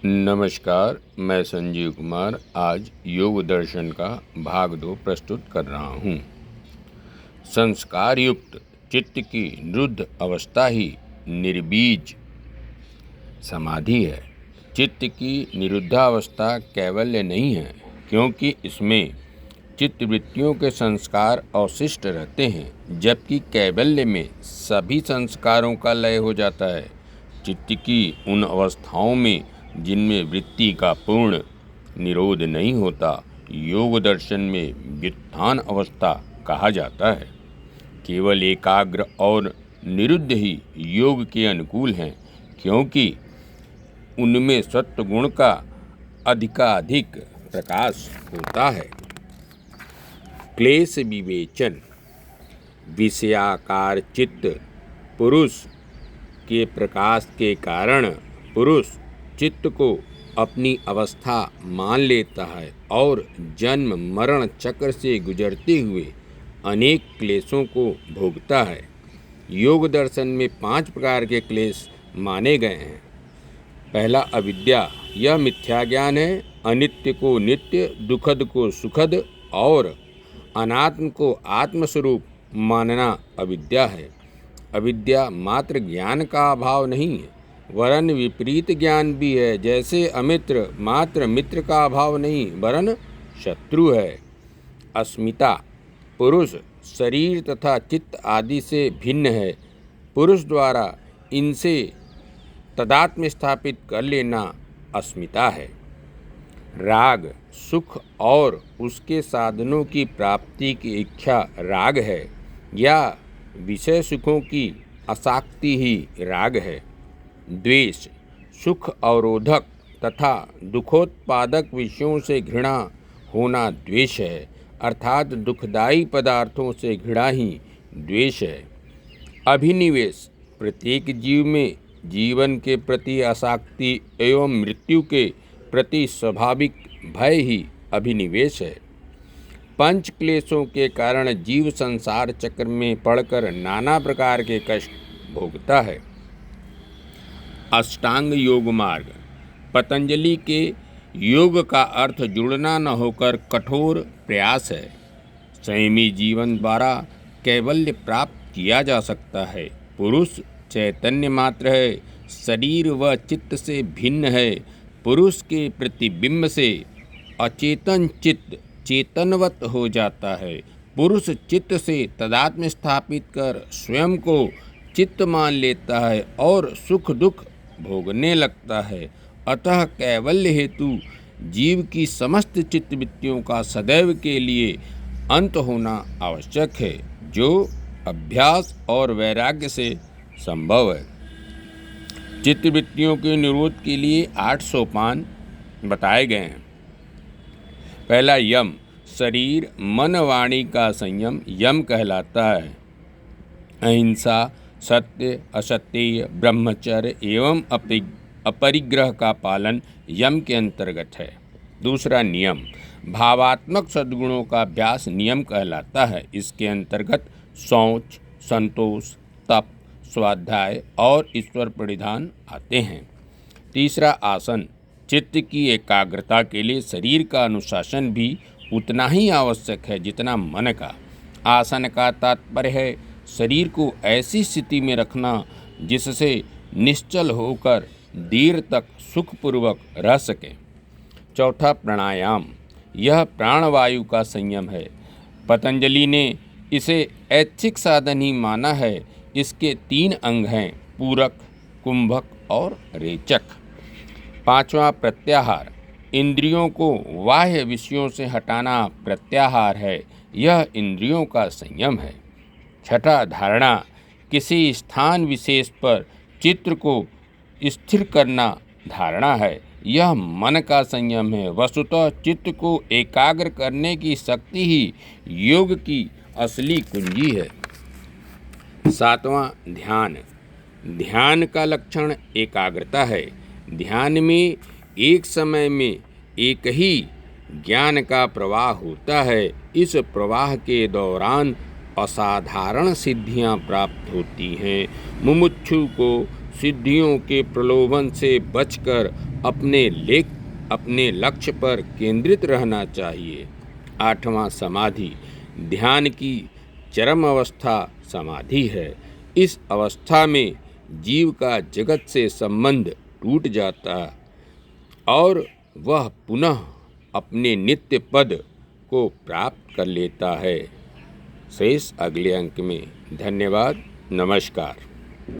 नमस्कार, मैं संजीव कुमार आज योग दर्शन का भाग 2 प्रस्तुत कर रहा हूँ। संस्कार युक्त चित्त की निरुद्ध अवस्था ही निर्बीज समाधि है। चित्त की निरुद्धावस्था कैवल्य नहीं है, क्योंकि इसमें चित्तवृत्तियों के संस्कार अवशिष्ट रहते हैं, जबकि कैवल्य में सभी संस्कारों का लय हो जाता है। चित्त की उन अवस्थाओं में जिनमें वृत्ति का पूर्ण निरोध नहीं होता, योग दर्शन में व्युत्थान अवस्था कहा जाता है। केवल एकाग्र और निरुद्ध ही योग के अनुकूल हैं, क्योंकि उनमें सत्व गुण का अधिकाधिक प्रकाश होता है। क्लेश विवेचन। विषयाकार चित्त पुरुष के प्रकाश के कारण पुरुष चित्त को अपनी अवस्था मान लेता है और जन्म मरण चक्र से गुजरते हुए अनेक क्लेशों को भोगता है। योग दर्शन में 5 प्रकार के क्लेश माने गए हैं। पहला अविद्या, यह मिथ्या ज्ञान है। अनित्य को नित्य, दुखद को सुखद और अनात्म को आत्मस्वरूप मानना अविद्या है। अविद्या मात्र ज्ञान का अभाव नहीं है, वरन विपरीत ज्ञान भी है। जैसे अमित्र मात्र मित्र का अभाव नहीं, वरन शत्रु है। अस्मिता, पुरुष शरीर तथा चित्त आदि से भिन्न है। पुरुष द्वारा इनसे तदात्म स्थापित कर लेना अस्मिता है। राग, सुख और उसके साधनों की प्राप्ति की इच्छा राग है, या विषय सुखों की आसक्ति ही राग है। द्वेष, सुख अवरोधक तथा दुखोत्पादक विषयों से घृणा होना द्वेष है, अर्थात दुखदायी पदार्थों से घृणा ही द्वेष है। अभिनिवेश, प्रत्येक जीव में जीवन के प्रति आसक्ति एवं मृत्यु के प्रति स्वाभाविक भय ही अभिनिवेश है। पंच क्लेशों के कारण जीव संसार चक्र में पड़कर नाना प्रकार के कष्ट भोगता है। अष्टांग योग मार्ग। पतंजलि के योग का अर्थ जुड़ना न होकर कठोर प्रयास है। संयमी जीवन द्वारा कैवल्य प्राप्त किया जा सकता है। पुरुष चैतन्य मात्र है, शरीर व चित्त से भिन्न है। पुरुष के प्रतिबिंब से अचेतन चित्त चेतनवत हो जाता है। पुरुष चित्त से तदात्म स्थापित कर स्वयं को चित्त मान लेता है और सुख दुख भोगने लगता है। अतः कैवल्य हेतु जीव की समस्त चित्तवृत्तियों का सदैव के लिए अंत होना आवश्यक है, जो अभ्यास और वैराग्य से संभव है। चित्तवृत्तियों के निरोध के लिए 8 सोपान बताए गए हैं। पहला यम, शरीर मन वाणी का संयम यम कहलाता है। अहिंसा, सत्य, असत्य, ब्रह्मचर्य एवं अपरिग्रह का पालन यम के अंतर्गत है। दूसरा नियम, भावात्मक सद्गुणों का अभ्यास नियम कहलाता है। इसके अंतर्गत शौच, संतोष, तप, स्वाध्याय और ईश्वर परिधान आते हैं। तीसरा आसन, चित्त की एकाग्रता के लिए शरीर का अनुशासन भी उतना ही आवश्यक है जितना मन का। आसन का तात्पर्य है शरीर को ऐसी स्थिति में रखना जिससे निश्चल होकर देर तक सुखपूर्वक रह सके। चौथा प्राणायाम, यह प्राणवायु का संयम है। पतंजलि ने इसे ऐच्छिक साधन ही माना है। इसके 3 अंग हैं, पूरक, कुंभक और रेचक। पांचवा प्रत्याहार, इंद्रियों को बाह्य विषयों से हटाना प्रत्याहार है। यह इंद्रियों का संयम है। छठा धारणा, किसी स्थान विशेष पर चित्त को स्थिर करना धारणा है। यह मन का संयम है। वस्तुतः चित्त को एकाग्र करने की शक्ति ही योग की असली कुंजी है। सातवां ध्यान। ध्यान का लक्षण एकाग्रता है। ध्यान में एक समय में एक ही ज्ञान का प्रवाह होता है। इस प्रवाह के दौरान असाधारण सिद्धियां प्राप्त होती हैं। मुमुक्षु को सिद्धियों के प्रलोभन से बचकर अपने लक्ष्य पर केंद्रित रहना चाहिए। 8वां समाधि ध्यान की चरम अवस्था समाधि है। इस अवस्था में जीव का जगत से संबंध टूट जाता और वह पुनः अपने नित्य पद को प्राप्त कर लेता है। शेष अगले अंक में। धन्यवाद। नमस्कार।